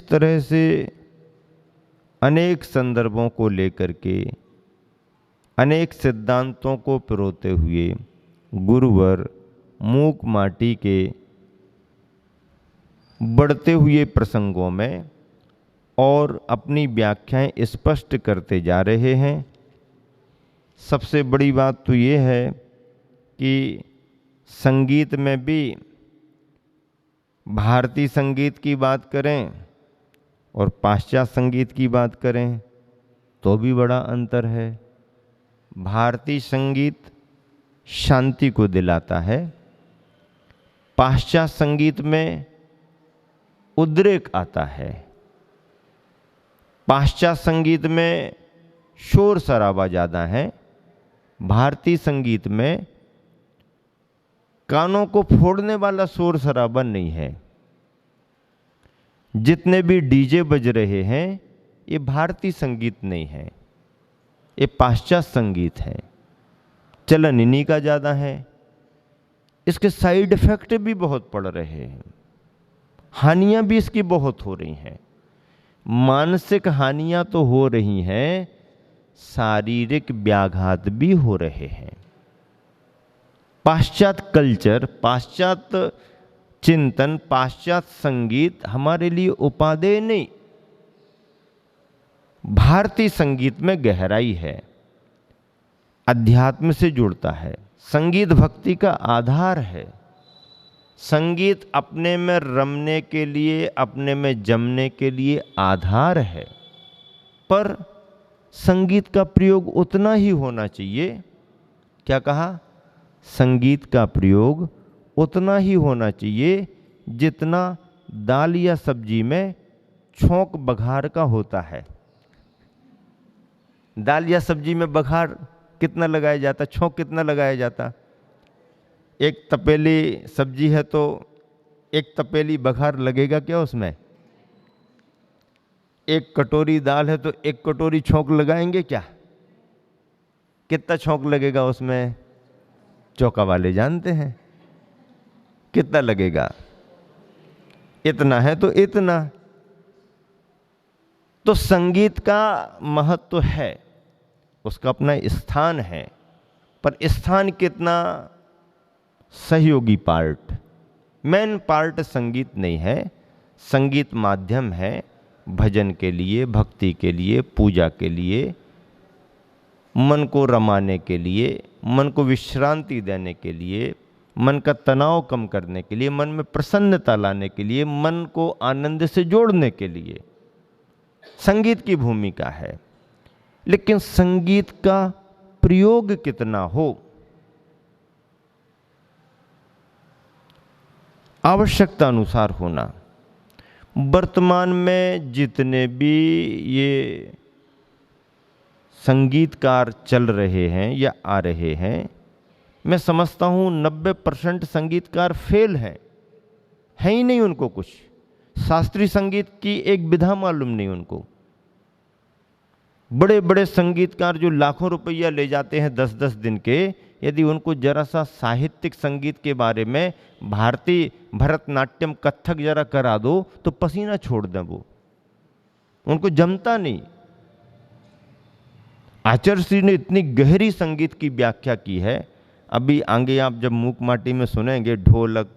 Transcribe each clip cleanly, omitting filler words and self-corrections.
इस तरह से अनेक संदर्भों को लेकर के, अनेक सिद्धांतों को पिरोते हुए गुरुवर मूक माटी के बढ़ते हुए प्रसंगों में और अपनी व्याख्याएं स्पष्ट करते जा रहे हैं। सबसे बड़ी बात तो ये है कि संगीत में भी भारतीय संगीत की बात करें और पाश्चात्य संगीत की बात करें तो भी बड़ा अंतर है। भारतीय संगीत शांति को दिलाता है, पाश्चात्य संगीत में उद्रेक आता है। पाश्चात्य संगीत में शोर शराबा ज़्यादा है, भारतीय संगीत में कानों को फोड़ने वाला शोर शराबा नहीं है। जितने भी डीजे बज रहे हैं ये भारतीय संगीत नहीं है, ये पाश्चात्य संगीत है। चलन इन्हीं का ज़्यादा है। इसके साइड इफेक्ट भी बहुत पड़ रहे हैं, हानियां भी इसकी बहुत हो रही हैं। मानसिक हानियां तो हो रही हैं, शारीरिक व्याघात भी हो रहे हैं। पाश्चात्य कल्चर, पाश्चात्य चिंतन, पाश्चात्य संगीत हमारे लिए उपादेय नहीं। भारतीय संगीत में गहराई है, अध्यात्म से जुड़ता है। संगीत भक्ति का आधार है। संगीत अपने में रमने के लिए, अपने में जमने के लिए आधार है, पर संगीत का प्रयोग उतना ही होना चाहिए। क्या कहा? संगीत का प्रयोग उतना ही होना चाहिए जितना दाल या सब्जी में छौंक बघार का होता है। दाल या सब्जी में बघार कितना लगाया जाता, छौंक कितना लगाया जाता? एक तपेली सब्जी है तो एक तपेली बघार लगेगा क्या उसमें? एक कटोरी दाल है तो एक कटोरी छौंक लगाएंगे क्या? कितना छौंक लगेगा उसमें? चौका वाले जानते हैं कितना लगेगा। इतना है तो इतना। तो संगीत का महत्व है, उसका अपना स्थान है, पर स्थान कितना? सहयोगी पार्ट, मेन पार्ट संगीत नहीं है। संगीत माध्यम है भजन के लिए, भक्ति के लिए, पूजा के लिए, मन को रमाने के लिए, मन को विश्रांति देने के लिए, मन का तनाव कम करने के लिए, मन में प्रसन्नता लाने के लिए, मन को आनंद से जोड़ने के लिए संगीत की भूमिका है। लेकिन संगीत का प्रयोग कितना हो, आवश्यकता अनुसार होना। वर्तमान में जितने भी ये संगीतकार चल रहे हैं या आ रहे हैं, मैं समझता हूँ 90% संगीतकार फेल हैं, है ही नहीं उनको कुछ। शास्त्रीय संगीत की एक विधा मालूम नहीं उनको। बड़े बड़े संगीतकार जो लाखों रुपया ले जाते हैं 10-10 दिन के, यदि उनको जरा सा साहित्यिक संगीत के बारे में, भारतीय भरतनाट्यम कथक जरा करा दो तो पसीना छोड़ दें वो, उनको जमता नहीं। आचार्य श्री ने इतनी गहरी संगीत की व्याख्या की है। अभी आगे आप जब मूक माटी में सुनेंगे ढोलक,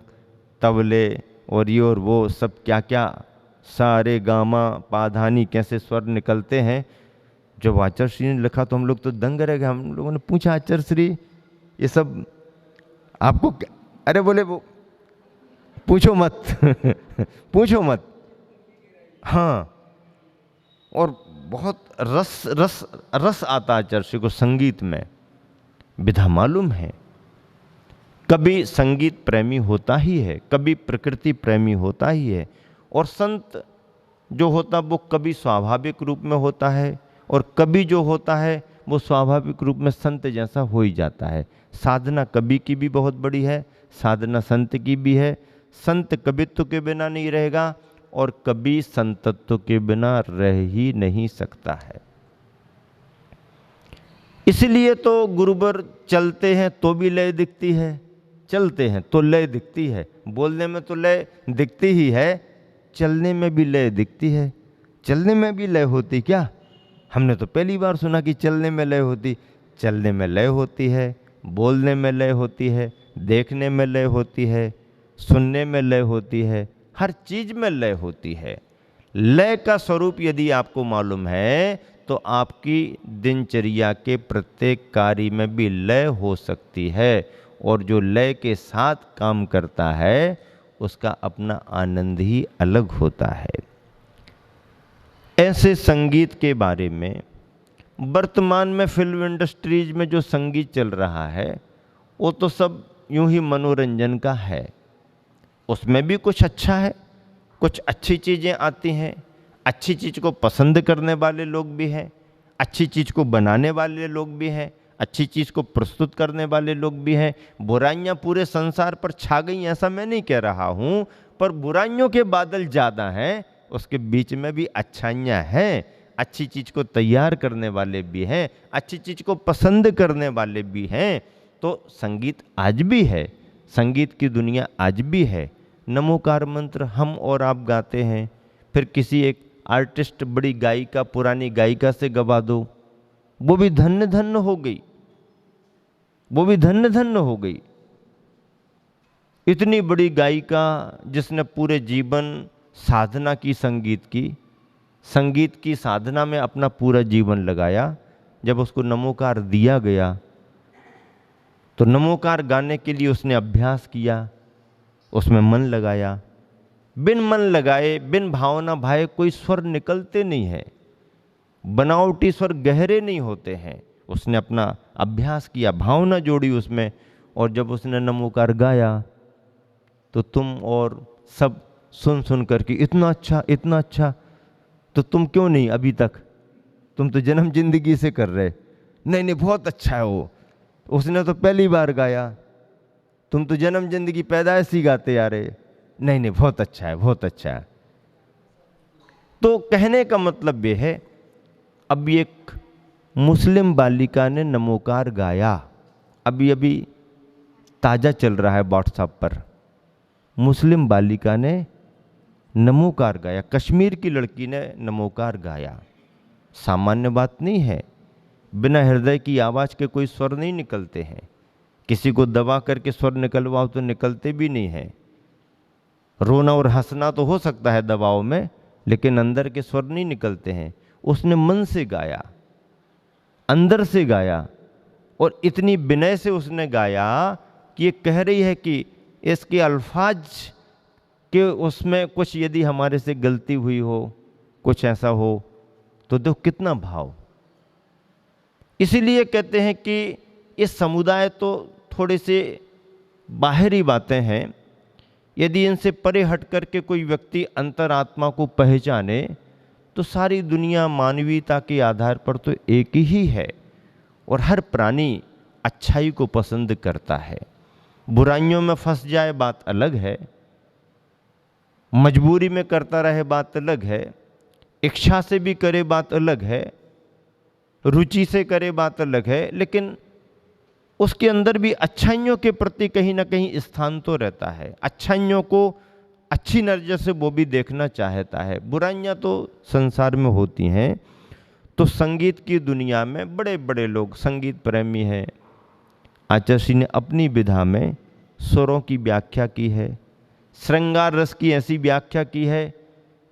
तबले और ये और वो सब क्या क्या, सारे गामा पाधानी कैसे स्वर निकलते हैं। जब आचार्य श्री ने लिखा तो हम लोग तो दंग रह गए। हम लोगों ने पूछा आचार्य श्री ये सब आपको, अरे बोले वो पूछो मत पूछो मत। हाँ, और बहुत रस रस रस आता आचार्य श्री को संगीत में, विधा मालूम है। कभी संगीत प्रेमी होता ही है, कभी प्रकृति प्रेमी होता ही है, और संत जो होता वो कभी स्वाभाविक रूप में होता है और कभी जो होता है वो स्वाभाविक रूप में संत जैसा हो ही जाता है। साधना कभी की भी बहुत बड़ी है, साधना संत की भी है। संत कवित्व के बिना नहीं रहेगा और कभी संतत्व के बिना रह ही नहीं सकता है। इसलिए तो गुरुवर चलते हैं तो भी लय दिखती है, चलते हैं तो लय दिखती है, बोलने में तो लय दिखती ही है, चलने में भी लय दिखती है। चलने में भी लय होती क्या? हमने तो पहली बार सुना कि चलने में लय होती। चलने में लय होती है, बोलने में लय होती है, देखने में लय होती है, सुनने में लय होती है, हर चीज में लय होती है। लय का स्वरूप यदि आपको मालूम है तो आपकी दिनचर्या के प्रत्येक कार्य में भी लय हो सकती है, और जो लय के साथ काम करता है उसका अपना आनंद ही अलग होता है। ऐसे संगीत के बारे में वर्तमान में फिल्म इंडस्ट्रीज में जो संगीत चल रहा है वो तो सब यूं ही मनोरंजन का है। उसमें भी कुछ अच्छा है, कुछ अच्छी चीज़ें आती हैं, अच्छी चीज़ को पसंद करने वाले लोग भी हैं, अच्छी चीज़ को बनाने वाले लोग भी हैं, अच्छी चीज़ को प्रस्तुत करने वाले लोग भी हैं। बुराइयां पूरे संसार पर छा गई ऐसा मैं नहीं कह रहा हूं, पर बुराइयों के बादल ज़्यादा हैं, उसके बीच में भी अच्छाइयाँ हैं। अच्छी चीज़ को तैयार करने वाले भी हैं, अच्छी चीज़ को पसंद करने वाले भी हैं। तो संगीत आज भी है, संगीत की दुनिया आज भी है। नमोकार मंत्र हम और आप गाते हैं, फिर किसी एक आर्टिस्ट बड़ी गायिका पुरानी गायिका से गवा दो, वो भी धन्य धन्य हो गई, वो भी धन्य धन्य हो गई। इतनी बड़ी गायिका जिसने पूरे जीवन साधना की, संगीत की साधना में अपना पूरा जीवन लगाया, जब उसको नमोकार दिया गया तो नमोकार गाने के लिए उसने अभ्यास किया, उसमें मन लगाया। बिन मन लगाए, बिन भावना भाए कोई स्वर निकलते नहीं है, बनावटी स्वर गहरे नहीं होते हैं। उसने अपना अभ्यास किया, भावना जोड़ी उसमें, और जब उसने नमोकार गाया तो तुम और सब सुन सुन करके इतना अच्छा, इतना अच्छा, तो तुम क्यों नहीं अभी तक, तुम तो जन्म जिंदगी से कर रहे, नहीं नहीं बहुत अच्छा है वो, उसने तो पहली बार गाया, तुम तो जन्म जिंदगी पैदाइश ही गाते आ रहे, नहीं नहीं बहुत अच्छा है, बहुत अच्छा है। तो कहने का मतलब ये है, अब एक मुस्लिम बालिका ने नमोकार गाया, अभी अभी ताजा चल रहा है व्हाट्सएप पर, मुस्लिम बालिका ने नमोकार गाया, कश्मीर की लड़की ने नमोकार गाया। सामान्य बात नहीं है, बिना हृदय की आवाज के कोई स्वर नहीं निकलते हैं। किसी को दबा करके स्वर निकलवाओ तो निकलते भी नहीं है। रोना और हंसना तो हो सकता है दबाव में, लेकिन अंदर के स्वर नहीं निकलते हैं। उसने मन से गाया, अंदर से गाया, और इतनी विनय से उसने गाया कि ये कह रही है कि इसके अल्फाज के उसमें कुछ यदि हमारे से गलती हुई हो, कुछ ऐसा हो, तो देखो कितना भाव। इसीलिए कहते हैं कि ये समुदाय तो थोड़े से बाहरी बातें हैं, यदि इनसे परे हट करके कोई व्यक्ति अंतरात्मा को पहचाने तो सारी दुनिया मानवीयता के आधार पर तो एक ही है, और हर प्राणी अच्छाई को पसंद करता है। बुराइयों में फंस जाए बात अलग है, मजबूरी में करता रहे बात अलग है, इच्छा से भी करे बात अलग है, रुचि से करे बात अलग है, लेकिन उसके अंदर भी अच्छाइयों के प्रति कहीं ना कहीं स्थान तो रहता है। अच्छाइयों को अच्छी नजर से वो भी देखना चाहता है। बुराइयां तो संसार में होती हैं। तो संगीत की दुनिया में बड़े बड़े लोग संगीत प्रेमी हैं। आचार्य श्री ने अपनी विधा में स्वरों की व्याख्या की है, श्रृंगार रस की ऐसी व्याख्या की है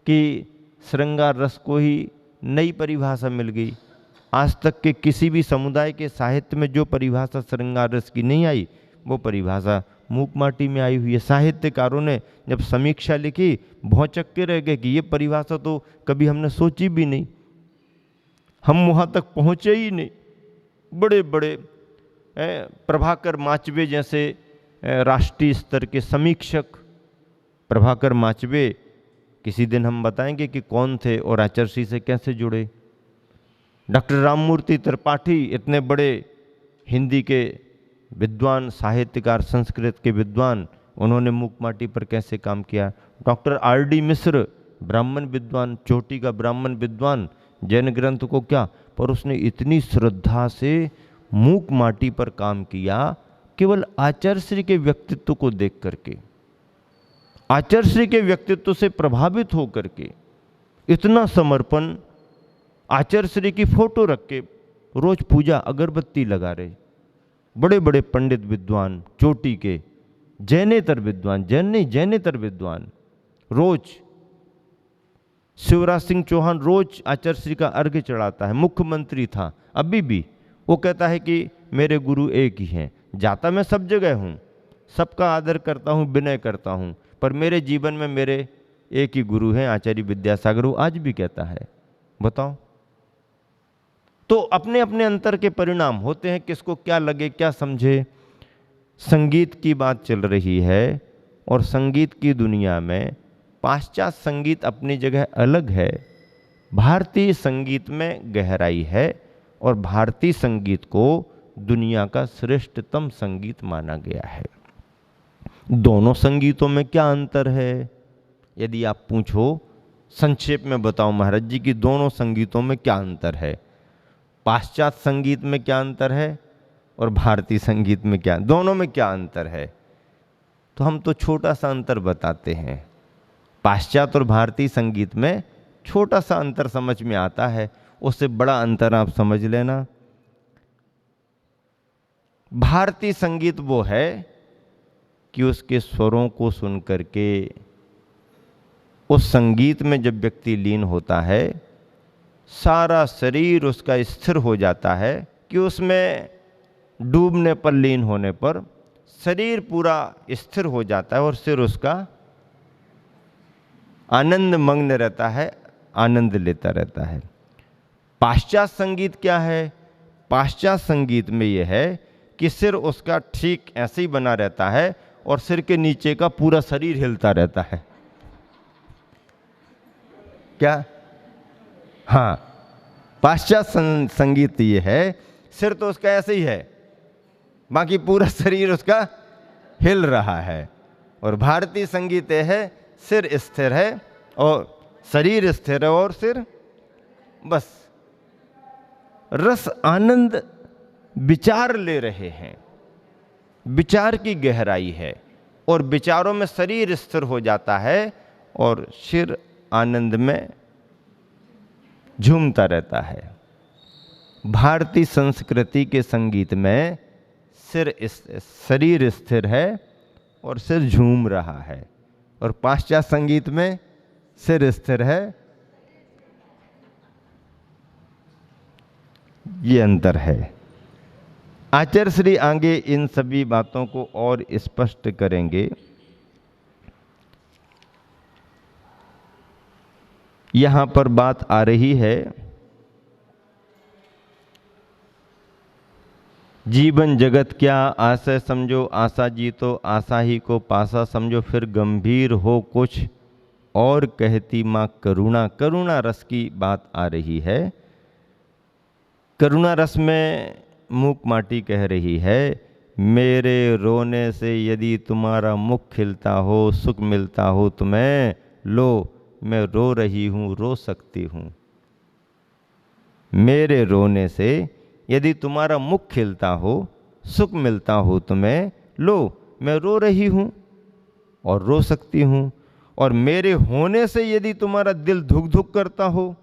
कि श्रृंगार रस को ही नई परिभाषा मिल गई। आज तक के किसी भी समुदाय के साहित्य में जो परिभाषा श्रृंगार रस की नहीं आई, वो परिभाषा मूक माटी में आई हुई है। साहित्यकारों ने जब समीक्षा लिखी, भौचक्के के रह गए कि ये परिभाषा तो कभी हमने सोची भी नहीं, हम वहाँ तक पहुँचे ही नहीं। बड़े बड़े प्रभाकर माचवे जैसे राष्ट्रीय स्तर के समीक्षक, प्रभाकर माचवे, किसी दिन हम बताएंगे कि कौन थे और आचार्य श्री से कैसे जुड़े। डॉक्टर राममूर्ति त्रिपाठी, इतने बड़े हिंदी के विद्वान, साहित्यकार, संस्कृत के विद्वान, उन्होंने मूक माटी पर कैसे काम किया। Doctor RD. मिश्र, ब्राह्मण विद्वान, चोटी का ब्राह्मण विद्वान, जैन ग्रंथ को क्या, पर उसने इतनी श्रद्धा से मूक माटी पर काम किया केवल आचार्य श्री के व्यक्तित्व को देख करके। आचार्य श्री के व्यक्तित्व से प्रभावित होकर के इतना समर्पण, आचार्य श्री की फोटो रख के रोज पूजा अगरबत्ती लगा रहे। बड़े बड़े पंडित विद्वान, चोटी के जैनेतर विद्वान, जैनेतर विद्वान, रोज शिवराज सिंह चौहान रोज आचार्य श्री का अर्घ्य चढ़ाता है, मुख्यमंत्री था, अभी भी वो कहता है कि मेरे गुरु एक ही हैं। जाता मैं सब जगह हूँ, सबका आदर करता हूँ, विनय करता हूँ, पर मेरे जीवन में मेरे एक ही गुरु हैं, आचार्य विद्यासागर। वो आज भी कहता है। बताओ, तो अपने अपने अंतर के परिणाम होते हैं, किसको क्या लगे, क्या समझे। संगीत की बात चल रही है और संगीत की दुनिया में पाश्चात्य संगीत अपनी जगह अलग है, भारतीय संगीत में गहराई है और भारतीय संगीत को दुनिया का श्रेष्ठतम संगीत माना गया है। दोनों संगीतों में क्या अंतर है, यदि आप पूछो, संक्षेप में बताओ महाराज जी कि दोनों संगीतों में क्या अंतर है, पाश्चात्य संगीत में क्या अंतर है और भारतीय संगीत में क्या, दोनों में क्या अंतर है। तो हम तो छोटा सा अंतर बताते हैं, पाश्चात्य और भारतीय संगीत में छोटा सा अंतर समझ में आता है, उससे बड़ा अंतर आप समझ लेना। भारतीय संगीत वो है कि उसके स्वरों को सुन करके उस संगीत में जब व्यक्ति लीन होता है, सारा शरीर उसका स्थिर हो जाता है कि उसमें डूबने पर, लीन होने पर शरीर पूरा स्थिर हो जाता है और सिर उसका आनंद मग्न रहता है, आनंद लेता रहता है। पाश्चात्य संगीत क्या है, पाश्चात्य संगीत में यह है कि सिर उसका ठीक ऐसे ही बना रहता है और सिर के नीचे का पूरा शरीर हिलता रहता है। क्या? हाँ, पाश्चात्य संगीत ये है, सिर तो उसका ऐसे ही है, बाकी पूरा शरीर उसका हिल रहा है। और भारतीय संगीत ये है, सिर स्थिर है और शरीर स्थिर है और सिर बस रस आनंद विचार ले रहे हैं, विचार की गहराई है और विचारों में शरीर स्थिर हो जाता है और सिर आनंद में झूमता रहता है। भारतीय संस्कृति के संगीत में शरीर स्थिर है और सिर झूम रहा है, और पाश्चात्य संगीत में सिर स्थिर है। ये अंतर है। आचार्य श्री आगे इन सभी बातों को और स्पष्ट करेंगे। यहां पर बात आ रही है, जीवन जगत क्या आशय समझो, आशा जीतो आशा ही को पासा समझो, फिर गंभीर हो कुछ और कहती माँ करुणा। करुणा रस की बात आ रही है। करुणा रस में मूक माटी कह रही है, मेरे रोने से यदि तुम्हारा मुख खिलता हो, सुख मिलता हो तुम्हें, लो मैं रो रही हूँ, रो सकती हूँ। मेरे रोने से यदि तुम्हारा मुख खिलता हो, सुख मिलता हो तुम्हें, लो मैं रो रही हूँ और रो सकती हूँ। और मेरे होने से यदि तुम्हारा दिल धुक धुक करता हो,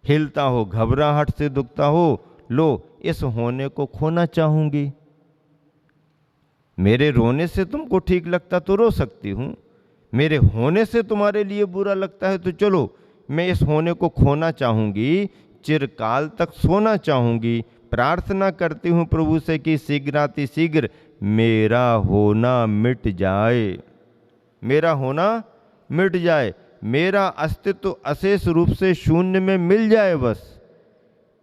हिलता हो, घबराहट से दुखता हो, लो इस होने को खोना चाहूंगी। मेरे रोने से तुमको ठीक लगता तो रो सकती हूँ, मेरे होने से तुम्हारे लिए बुरा लगता है तो चलो मैं इस होने को खोना चाहूंगी, चिरकाल तक सोना चाहूंगी। प्रार्थना करती हूँ प्रभु से कि शीघ्रातिशीघ्र मेरा होना मिट जाए, मेरा होना मिट जाए, मेरा अस्तित्व अशेष रूप से शून्य में मिल जाए बस।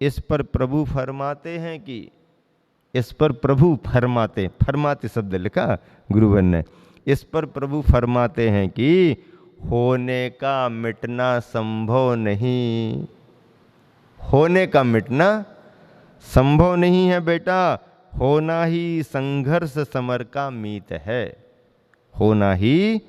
इस पर प्रभु फरमाते हैं कि, इस पर प्रभु फरमाते, फरमाते शब्द लिखा गुरुवन ने, इस पर प्रभु फरमाते हैं कि होने का मिटना संभव नहीं, होने का मिटना संभव नहीं है बेटा, होना ही संघर्ष समर का मीत है, होना ही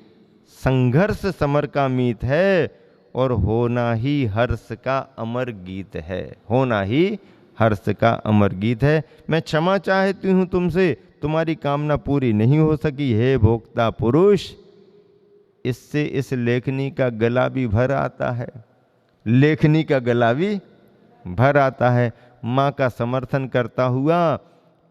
संघर्ष समर का मीत है, और होना ही हर्ष का अमर गीत है, होना ही हर्ष का अमर गीत है। मैं क्षमा चाहती हूँ तुमसे, तुम्हारी कामना पूरी नहीं हो सकी हे भोक्ता पुरुष, इससे इस लेखनी का गला भी भर आता है, लेखनी का गला भी भर आता है। माँ का समर्थन करता हुआ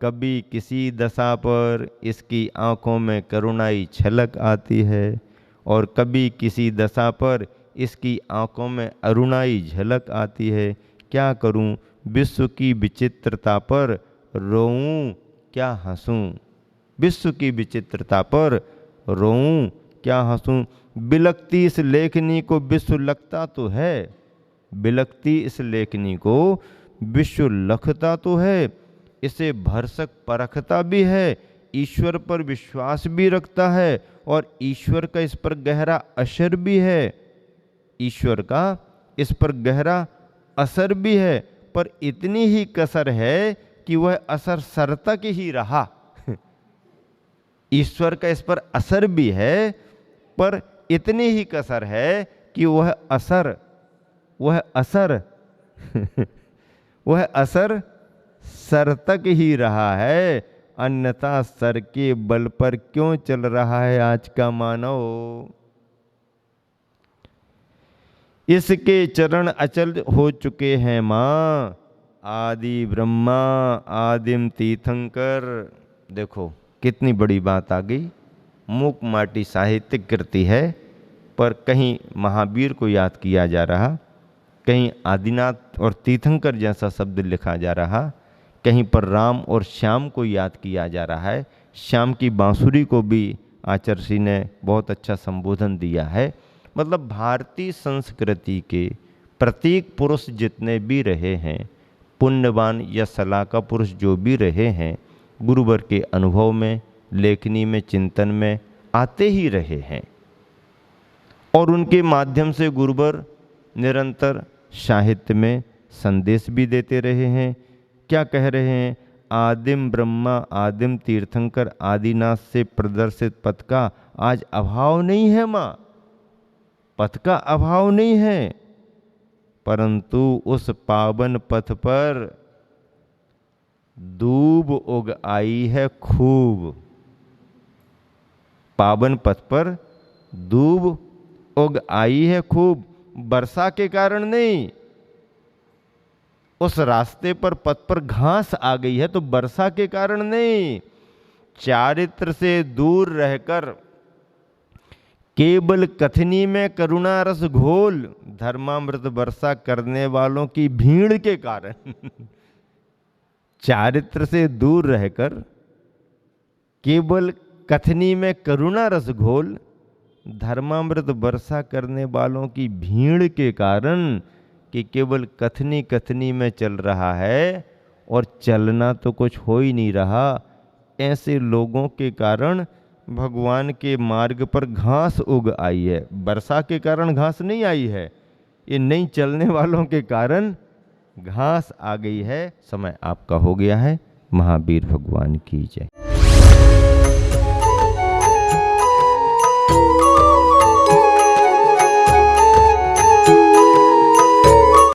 कभी किसी दशा पर इसकी आंखों में करुणाई छलक आती है और कभी किसी दशा पर इसकी आंखों में अरुणाई झलक आती है। क्या करूं, विश्व की विचित्रता पर रोऊं क्या हंसूं, विश्व की विचित्रता पर रोऊं क्या हंसूं। बिलकती इस लेखनी को विश्व लगता तो है, बिलकती इस लेखनी को विश्व लखता तो है। इसे भरसक परखता भी है, ईश्वर पर विश्वास भी रखता है और ईश्वर का इस पर गहरा असर भी है, ईश्वर का इस पर गहरा असर भी है। पर इतनी ही कसर है कि वह असर सर तक ही रहा। ईश्वर का इस पर असर भी है, पर इतनी ही कसर है कि वह असर वह असर सर तक ही रहा है, अन्यथा सर के बल पर क्यों चल रहा है आज का मानव। इसके चरण अचल हो चुके हैं माँ, आदि ब्रह्मा आदिम तीर्थंकर। देखो कितनी बड़ी बात आ गई। मूक माटी साहित्यिक कृति है, पर कहीं महावीर को याद किया जा रहा, कहीं आदिनाथ और तीर्थंकर जैसा शब्द लिखा जा रहा, कहीं पर राम और श्याम को याद किया जा रहा है। श्याम की बांसुरी को भी आचार्य ने बहुत अच्छा संबोधन दिया है। मतलब भारतीय संस्कृति के प्रत्येक पुरुष जितने भी रहे हैं, पुण्यवान या सलाह का पुरुष जो भी रहे हैं, गुरुवर के अनुभव में, लेखनी में, चिंतन में आते ही रहे हैं और उनके माध्यम से गुरुवर निरंतर साहित्य में संदेश भी देते रहे हैं। क्या कह रहे हैं, आदिम ब्रह्मा आदिम तीर्थंकर आदिनाथ से प्रदर्शित पथ का आज अभाव नहीं है माँ, पथ का अभाव नहीं है, परंतु उस पावन पथ पर दूब उग आई है खूब, पावन पथ पर दूब उग आई है खूब। वर्षा के कारण नहीं, उस रास्ते पर पथ पर घास आ गई है तो वर्षा के कारण नहीं। चारित्र से दूर रहकर केवल कथनी में करुणा रस घोल, धर्मामृत वर्षा करने वालों की भीड़ के कारण चारित्र से दूर रहकर केवल कथनी में करुणा रस घोल, धर्मामृत वर्षा करने वालों की भीड़ के कारण, कि केवल कथनी कथनी में चल रहा है और चलना तो कुछ हो ही नहीं रहा। ऐसे लोगों के कारण भगवान के मार्ग पर घास उग आई है, वर्षा के कारण घास नहीं आई है, ये नहीं चलने वालों के कारण घास आ गई है। समय आपका हो गया है। महावीर भगवान की जय।